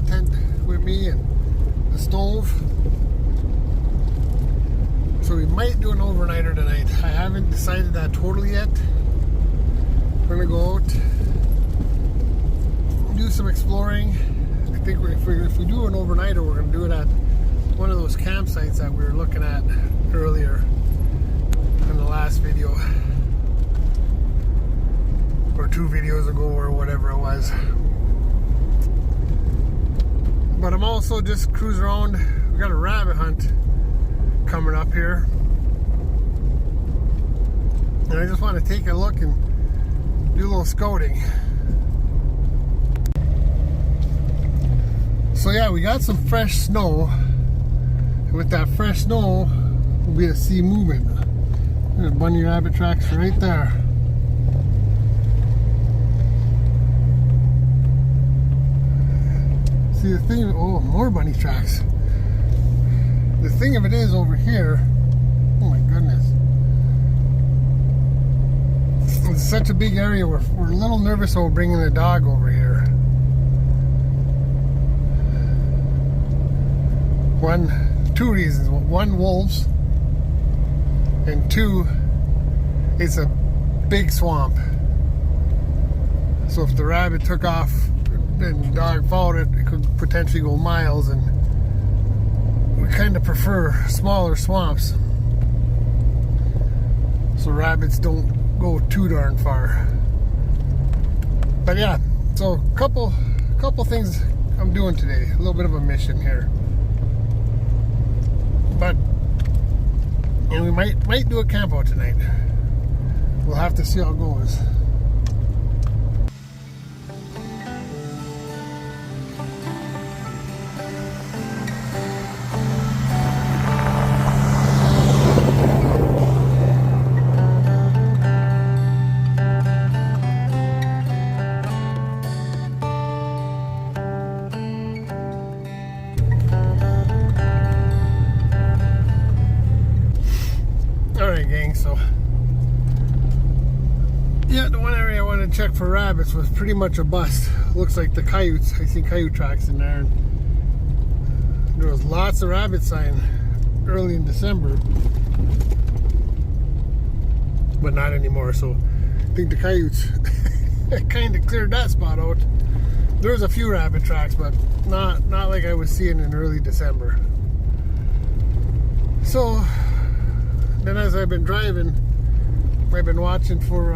tent with me and the stove. So we might do an overnighter tonight. I haven't decided that totally yet. We're gonna go out, do some exploring. I think if we do an overnighter, we're gonna do it at one of those campsites that we were looking at earlier in the last video, or 2 videos ago, or whatever it was. But I'm also just cruising around. We got a rabbit hunt coming up here, and I just want to take a look and do a little scouting. So yeah, we got some fresh snow, and with that fresh snow we'll be able to see movement. There's bunny rabbit tracks right there. See the thing, oh, more bunny tracks. The thing of it is over here, oh my goodness, it's such a big area. We're a little nervous about bringing the dog over here. Two reasons. One, wolves, and 2, it's a big swamp. So if the rabbit took off and the dog followed it, it could potentially go miles, and we kind of prefer smaller swamps so rabbits don't go too darn far. But yeah, so a couple things I'm doing today. A little bit of a mission here. But, and we might do a camp out tonight. We'll have to see how it goes. Alright gang, so yeah, the one area I wanted to check for rabbits was pretty much a bust. Looks like the coyotes, I see coyote tracks in there, and there was lots of rabbit sign early in December, but not anymore. So I think the coyotes kind of cleared that spot out. There was a few rabbit tracks, but not like I was seeing in early December. So then as I've been driving, I've been watching for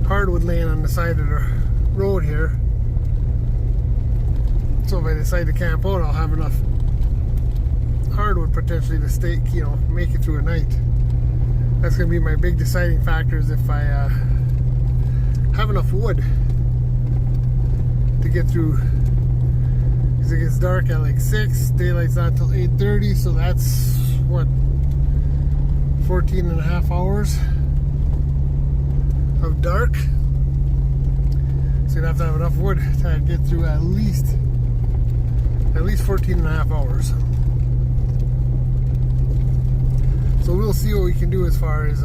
hardwood laying on the side of the road here. So if I decide to camp out, I'll have enough hardwood potentially to stay, make it through a night. That's going to be my big deciding factor, is if I have enough wood to get through. Because it gets dark at like 6, daylight's not till 8:30, so that's what, 14 and a half hours of dark. So you'd have to have enough wood to get through at least 14 and a half hours. So we'll see what we can do as far as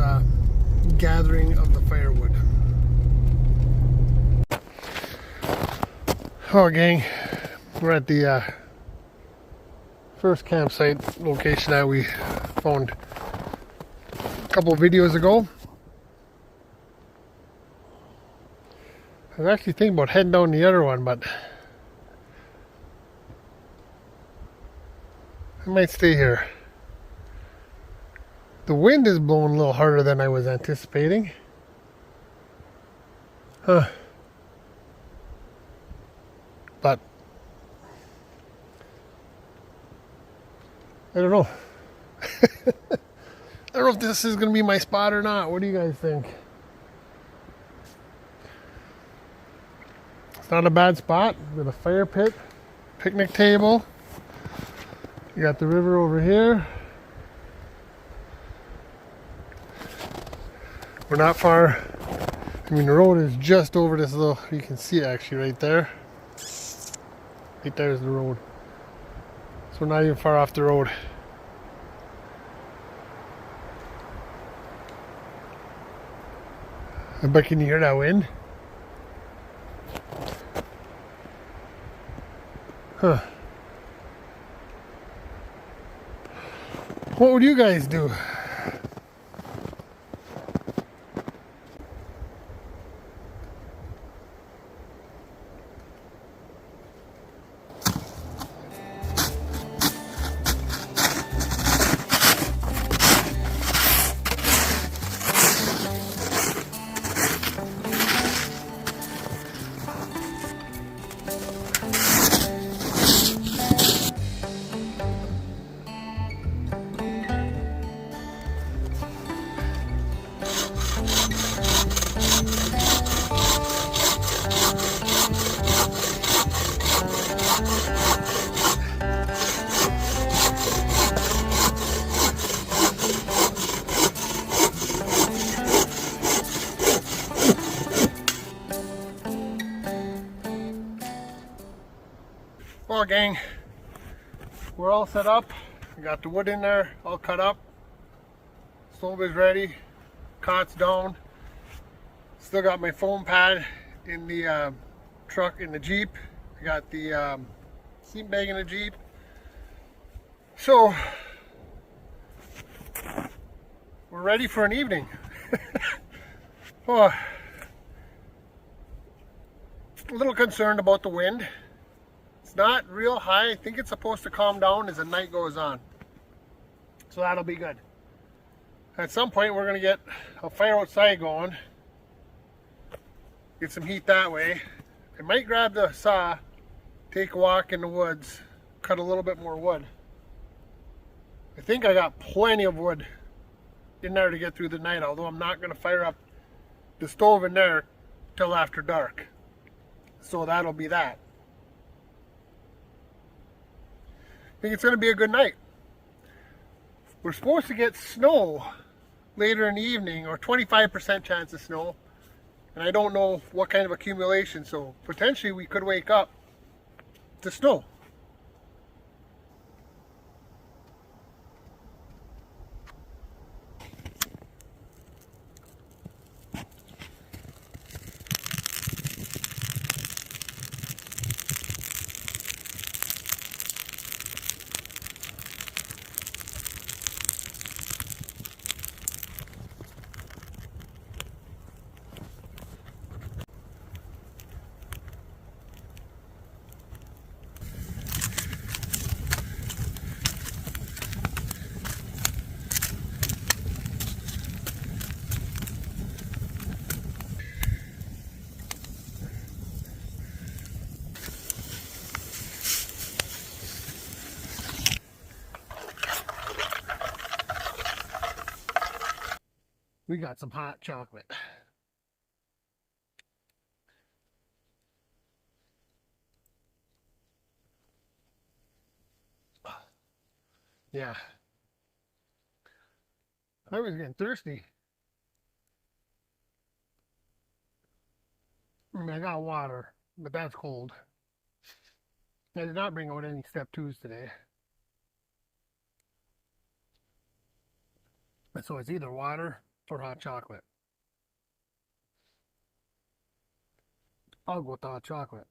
gathering of the firewood. Oh gang, we're at the first campsite location that we found a couple of videos ago. I was actually thinking about heading down the other one, but I might stay here. The wind is blowing a little harder than I was anticipating. But I don't know. I don't know if this is going to be my spot or not. What do you guys think? It's not a bad spot. With a fire pit, picnic table. You got the river over here. We're not far. I mean, the road is just over this little, you can see it actually right there. Right there's the road. So we're not even far off the road. I bet, can you hear that wind? Huh. What would you guys do? Well, gang, we're all set up. We got the wood in there, all cut up. Stove is ready. Cot's down. Still got my foam pad in the truck, in the Jeep. I got the seat bag in the Jeep. So, we're ready for an evening. Oh, a little concerned about the wind. It's not real high. I think it's supposed to calm down as the night goes on. So that'll be good. At some point we're going to get a fire outside going. Get some heat that way. I might grab the saw, take a walk in the woods, cut a little bit more wood. I think I got plenty of wood in there to get through the night, although I'm not going to fire up the stove in there till after dark. So that'll be that. I think it's going to be a good night. We're supposed to get snow later in the evening, or 25% chance of snow. And I don't know what kind of accumulation, so potentially we could wake up to snow. We got some hot chocolate. Yeah. I was getting thirsty. I mean, I got water, but that's cold. I did not bring out any step 2s today. So it's either water or hot chocolate. I'll go with the hot chocolate.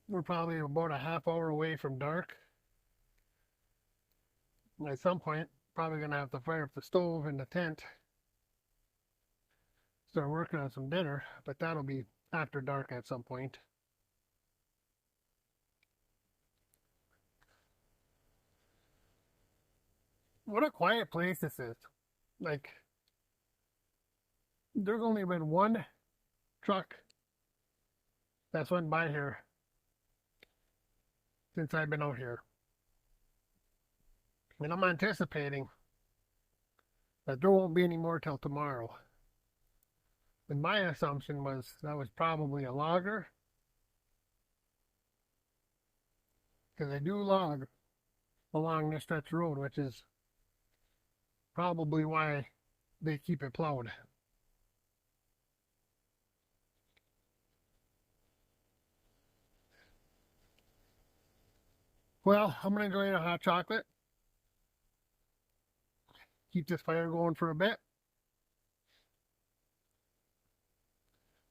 We're probably about a half hour away from dark. And at some point, probably gonna have to fire up the stove and the tent. Start working on some dinner, but that'll be after dark at some point. What a quiet place this is. Like, there's only been one truck that's went by here since I've been out here. And I'm anticipating that there won't be any more till tomorrow. And my assumption was that was probably a logger, because they do log along this stretch of road, which is probably why they keep it plowed. Well, I'm going to enjoy a hot chocolate. Keep this fire going for a bit.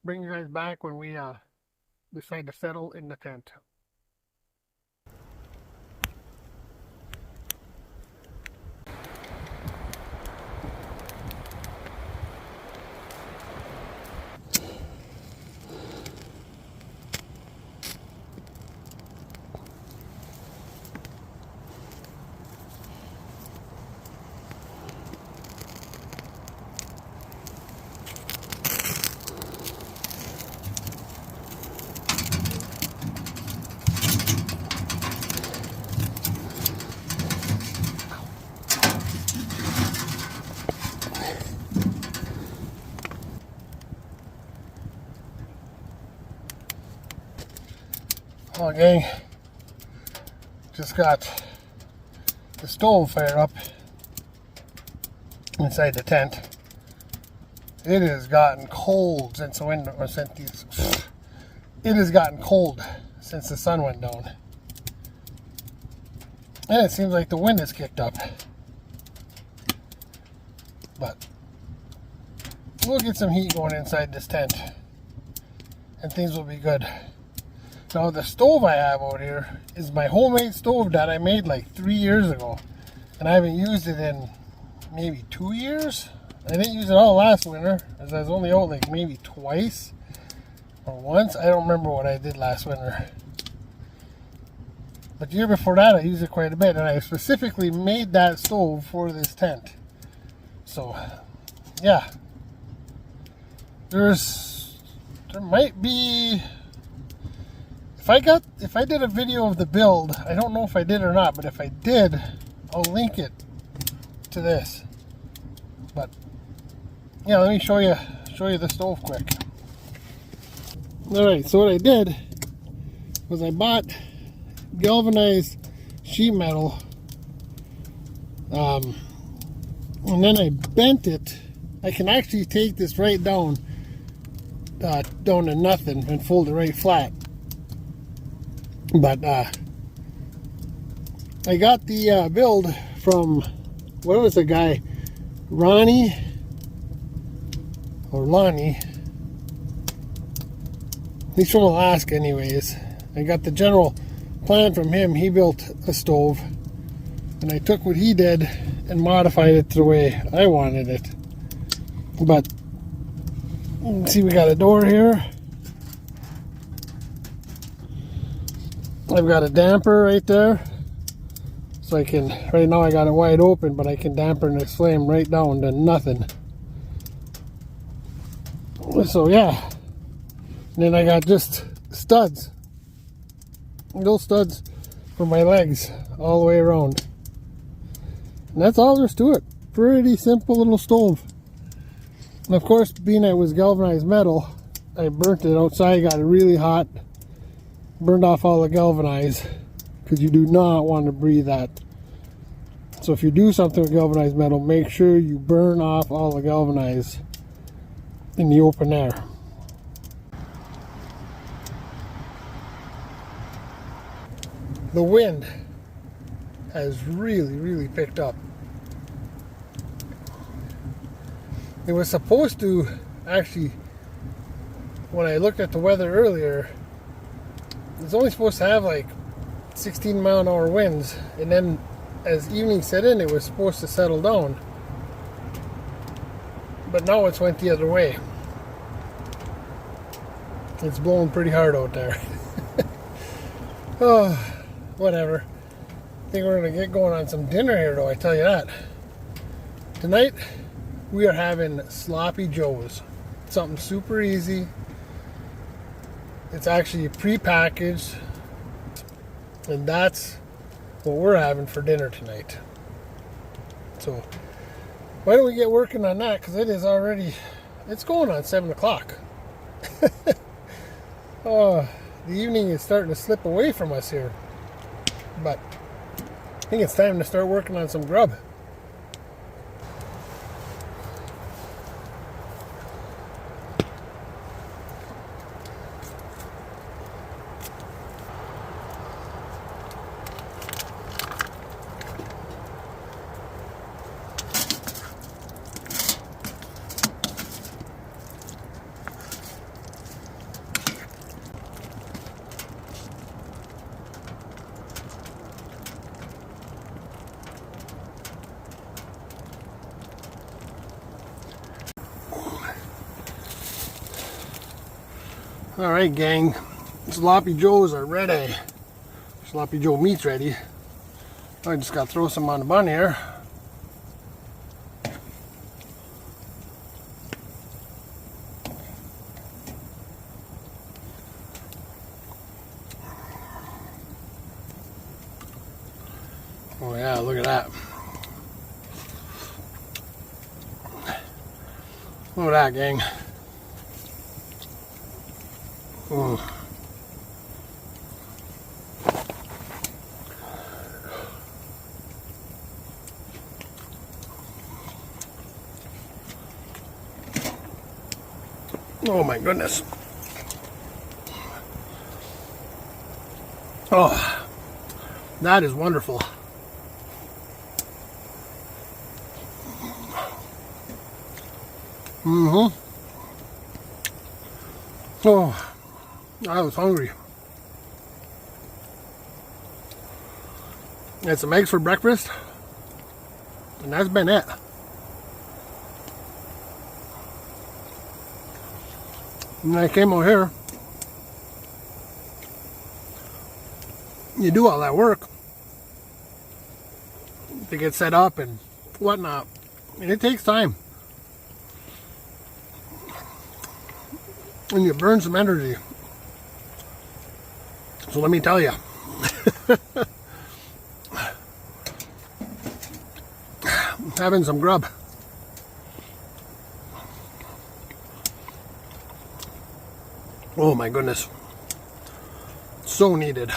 bring you guys back when we decide to settle in the tent. Oh, gang, just got the stove fired up inside the tent. It has gotten cold since the wind sent these. It has gotten cold since the sun went down, and it seems like the wind has kicked up. But we'll get some heat going inside this tent, and things will be good. Now the stove I have out here is my homemade stove that I made like 3 years ago, and I haven't used it in maybe 2 years. I didn't use it all last winter, as I was only out like maybe twice or once. I don't remember what I did last winter, but the year before that I used it quite a bit, and I specifically made that stove for this tent. So yeah, there might be, if I did a video of the build, I don't know if I did or not, but if I did, I'll link it to this. But yeah, let me show you the stove quick. Alright, so what I did was I bought galvanized sheet metal, and then I bent it. I can actually take this right down to nothing and fold it right flat. But I got the build from, what was the guy, Ronnie or Lonnie? He's from Alaska anyways. I got the general plan from him. He built a stove, and I took what he did and modified it to the way I wanted it. But see, we got a door here. I've got a damper right there, so I can, right now I got it wide open, but I can damper this flame right down to nothing. So yeah, and then I got just studs, little studs for my legs all the way around, and that's all there's to it. Pretty simple little stove. And of course, being it was galvanized metal, I burnt it outside, got it really hot, burned off all the galvanized, because you do not want to breathe that. So if you do something with galvanized metal, make sure you burn off all the galvanized in the open air. The wind has really picked up. It was supposed to, actually, when I looked at the weather earlier, it's only supposed to have like 16-mile-an-hour winds, and then as evening set in, it was supposed to settle down. But now it's went the other way. It's blowing pretty hard out there. Oh, whatever. I think we're gonna get going on some dinner here, though, I tell you that. Tonight we are having sloppy joes. Something super easy. It's actually pre-packaged, and that's what we're having for dinner tonight. So why don't we get working on that, because it is already, it's going on 7 o'clock. Oh, the evening is starting to slip away from us here, but I think it's time to start working on some grub. Alright, gang. Sloppy Joes are ready. Sloppy Joe meat's ready. I just gotta throw some on the bun here. Oh yeah, look at that. Look at that, gang. Oh my goodness. Oh, that is wonderful. Oh, I was hungry. Had some eggs for breakfast, and that's been it. And I came over here. You do all that work to get set up and whatnot, and it takes time. And you burn some energy. So let me tell you. Having some grub. Oh my goodness. So needed.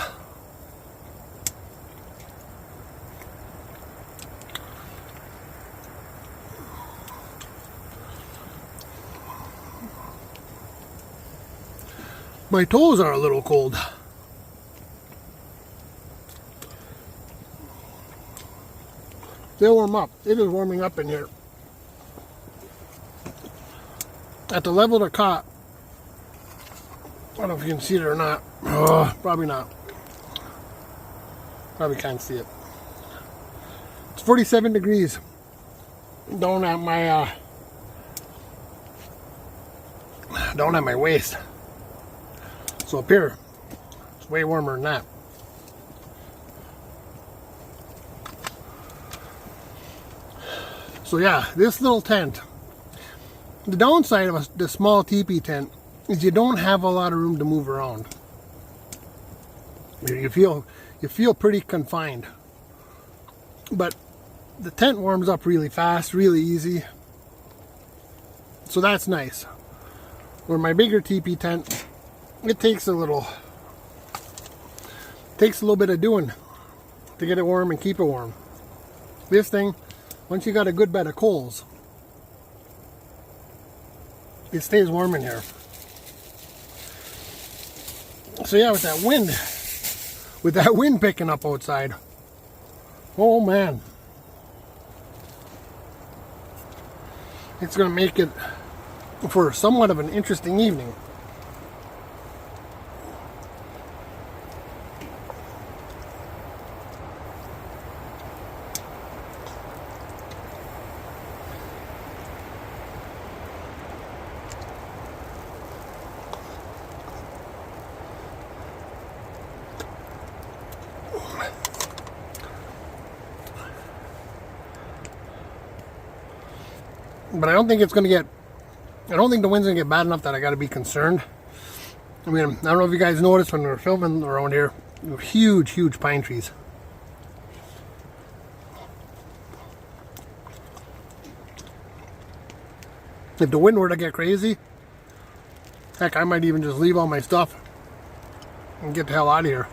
My toes are a little cold. They'll warm up. It is warming up in here. At the level of the cot, I don't know if you can see it or not. Oh, probably not. Probably can't see it. It's 47 degrees down at my waist. So up here, it's way warmer than that. So yeah, this little tent. The downside of the small teepee tent is you don't have a lot of room to move around. You feel pretty confined. But the tent warms up really fast, really easy. So that's nice. Where my bigger teepee tent, it takes a little bit of doing to get it warm and keep it warm. This thing, once you got a good bed of coals, it stays warm in here. So yeah, with that wind picking up outside, oh man, it's gonna make it for somewhat of an interesting evening. But I don't think I don't think the wind's gonna get bad enough that I gotta be concerned. I mean, I don't know if you guys noticed when we were filming around here, there were huge, huge pine trees. If the wind were to get crazy, heck, I might even just leave all my stuff and get the hell out of here.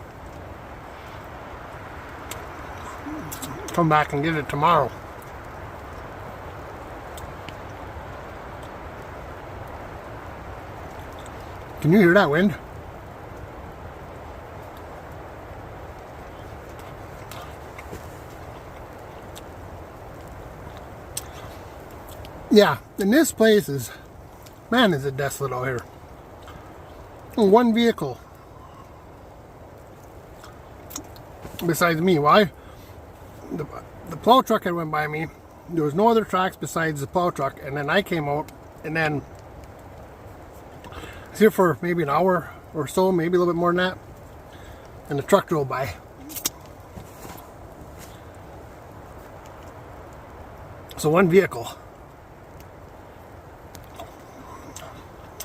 Come back and get it tomorrow. Can you hear that wind? Yeah, and this place is, man, is it desolate out here. One vehicle besides me. Why? The plow truck had went by me. There was no other tracks besides the plow truck, and then I came out, and then was here for maybe an hour or so, maybe a little bit more than that, and the truck drove by. So one vehicle.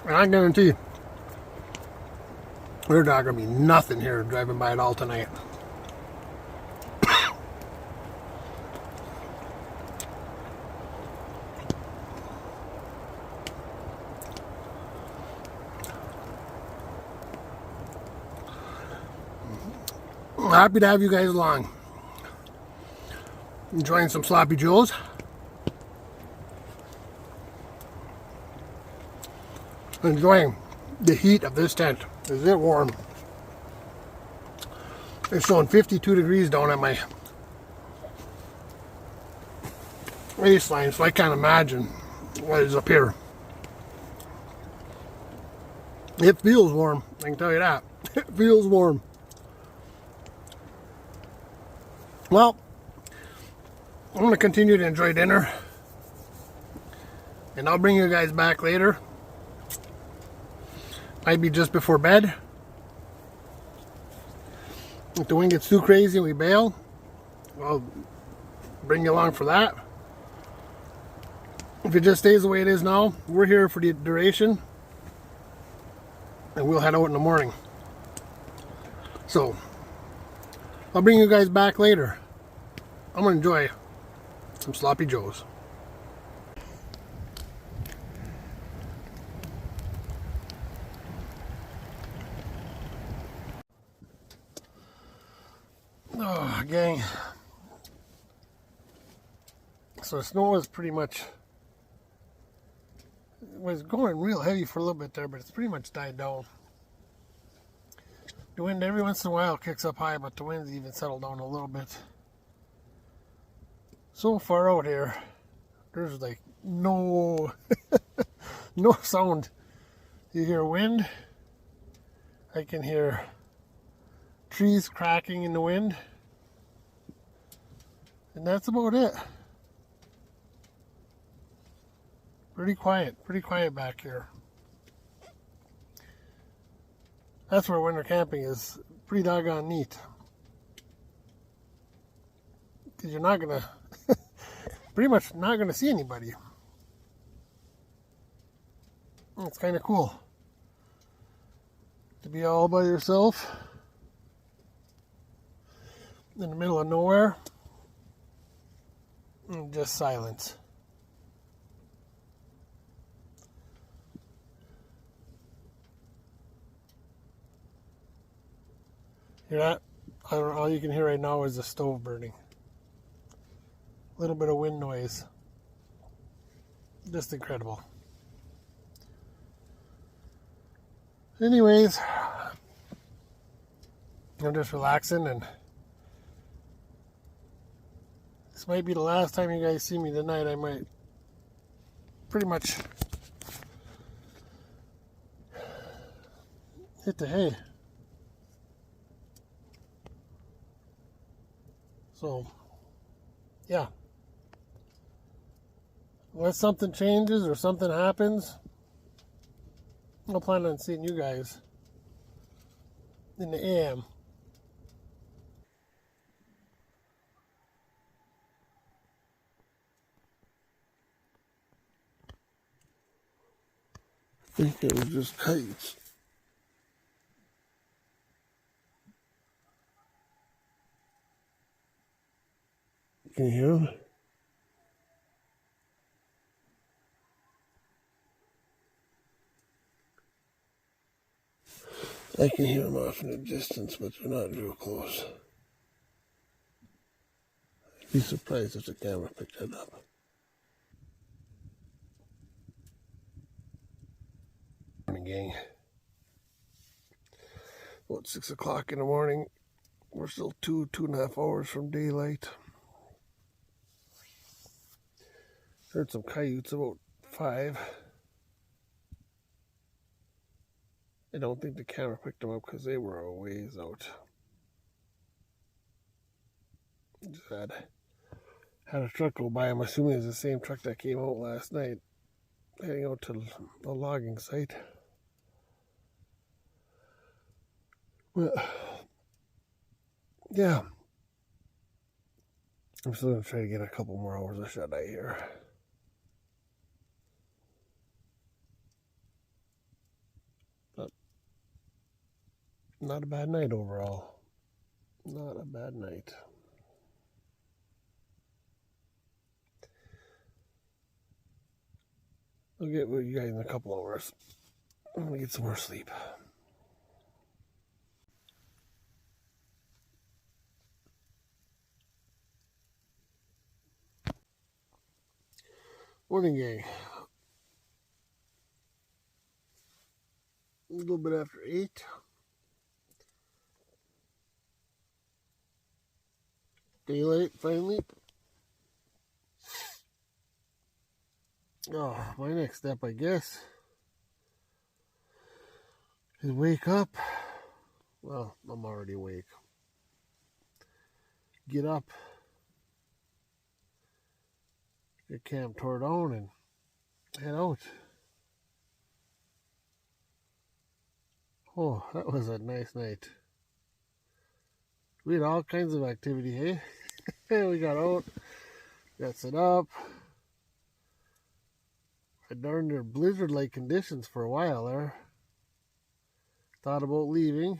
And I guarantee you, there's not going to be nothing here driving by at all tonight. Happy to have you guys along. Enjoying some sloppy joes. Enjoying the heat of this tent. Is it warm? It's showing 52 degrees down at my waistline, so I can't imagine what is up here. It feels warm, I can tell you that. It feels warm. Well, I'm going to continue to enjoy dinner, and I'll bring you guys back later. Might be just before bed. If the wind gets too crazy and we bail, I'll bring you along for that. If it just stays the way it is now, we're here for the duration, and we'll head out in the morning. So, I'll bring you guys back later. I'm going to enjoy some sloppy joes. Oh, gang. So the snow was pretty much, it was going real heavy for a little bit there, but it's pretty much died down. The wind every once in a while kicks up high, but the wind's even settled down a little bit. So far out here, there's like no no sound. You hear wind. I can hear trees cracking in the wind. And that's about it. Pretty quiet back here. That's where winter camping is pretty doggone neat. Because you're not gonna, pretty much not gonna see anybody. It's kind of cool to be all by yourself in the middle of nowhere and just silence. Hear that? I don't know, all you can hear right now is the stove burning. A little bit of wind noise. Just incredible. Anyways, I'm just relaxing, and this might be the last time you guys see me tonight. I might pretty much hit the hay. So, yeah. Unless something changes or something happens, I'll plan on seeing you guys in the AM. I think it was just kites. Can you hear them? I can hear them off in the distance, but they're not real close. I'd be surprised if the camera picked that up. Morning, gang. About 6 o'clock in the morning. We're still 2.5 hours from daylight. Heard some coyotes about 5. I don't think the camera picked them up because they were a ways out. Just had a truck go by. I'm assuming it's the same truck that came out last night, heading out to the logging site. Well, yeah. I'm still going to try to get a couple more hours of shut-eye here. But not a bad night overall. Not a bad night. I'll get with you guys in a couple hours. I'm going to get some more sleep. Morning, gang. A little bit after 8. Daylight finally. Oh, my next step, I guess, is wake up. Well, I'm already awake. Get up. Get camp tore down and head out. Oh, that was a nice night. We had all kinds of activity, hey? We got out, got set up. I darn near blizzard-like conditions for a while there. Thought about leaving.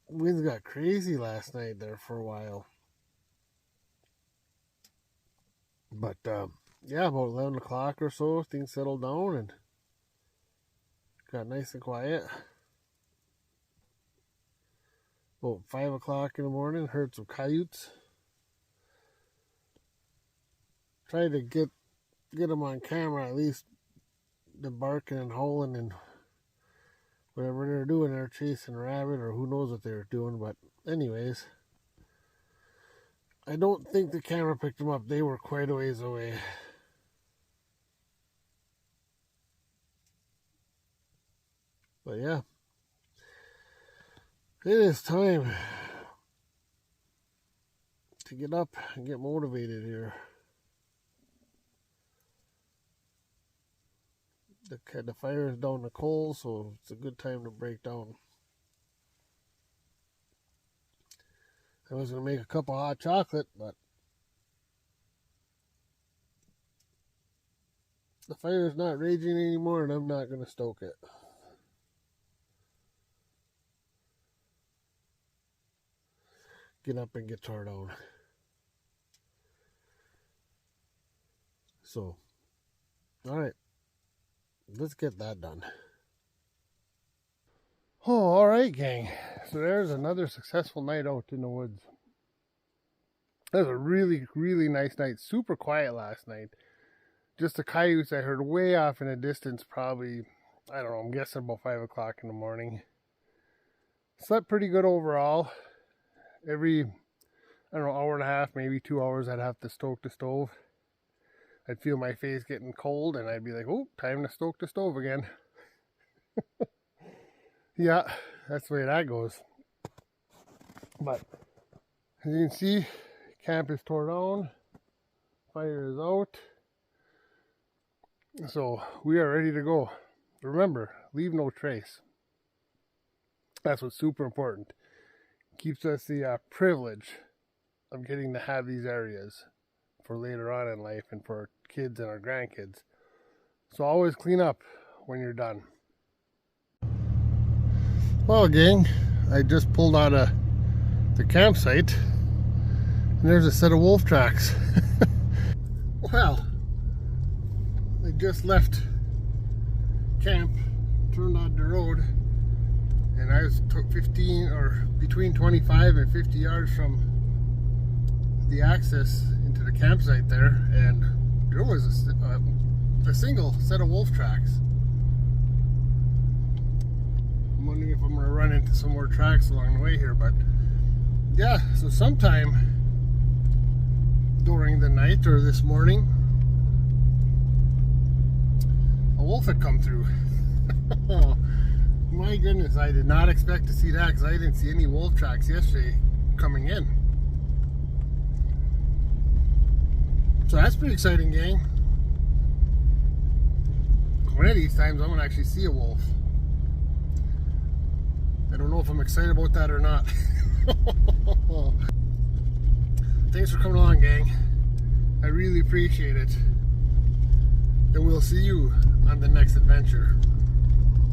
Winds got crazy last night there for a while. But, yeah, about 11 o'clock or so, things settled down and got nice and quiet. About 5 o'clock in the morning, heard some coyotes. Tried to get them on camera, at least the barking and howling and whatever they're doing. They're chasing a rabbit or who knows what they're doing. But anyways, I don't think the camera picked them up. They were quite a ways away. But yeah, it is time to get up and get motivated here. The fire is down the coals, so it's a good time to break down. I was going to make a cup of hot chocolate, but the fire is not raging anymore, and I'm not going to stoke it. Get up and get tore down. So, all right. Let's get that done. Oh, all right, gang. So there's another successful night out in the woods. That was a really, really nice night. Super quiet last night. Just the coyotes I heard way off in the distance, probably, I don't know, I'm guessing about 5 o'clock in the morning. Slept pretty good overall. Every, I don't know, hour and a half, maybe 2 hours, I'd have to stoke the stove. I'd feel my face getting cold and I'd be like, oh, time to stoke the stove again. Yeah, that's the way that goes. But as you can see, camp is tore down. Fire is out. So we are ready to go. Remember, leave no trace. That's what's super important. Keeps us the privilege of getting to have these areas for later on in life and for our kids and our grandkids. So always clean up when you're done. Well, gang, I just pulled out of the campsite and there's a set of wolf tracks. Well, I just left camp, turned on the road, and I took 15 or between 25 and 50 yards from the access into the campsite there, and there was a single set of wolf tracks. I'm wondering if I'm going to run into some more tracks along the way here, but yeah, so sometime during the night or this morning, a wolf had come through. Oh, my goodness, I did not expect to see that because I didn't see any wolf tracks yesterday coming in. So that's pretty exciting, gang. One of these times I'm going to actually see a wolf. I don't know if I'm excited about that or not. Thanks for coming along, gang. I really appreciate it. And we'll see you on the next adventure.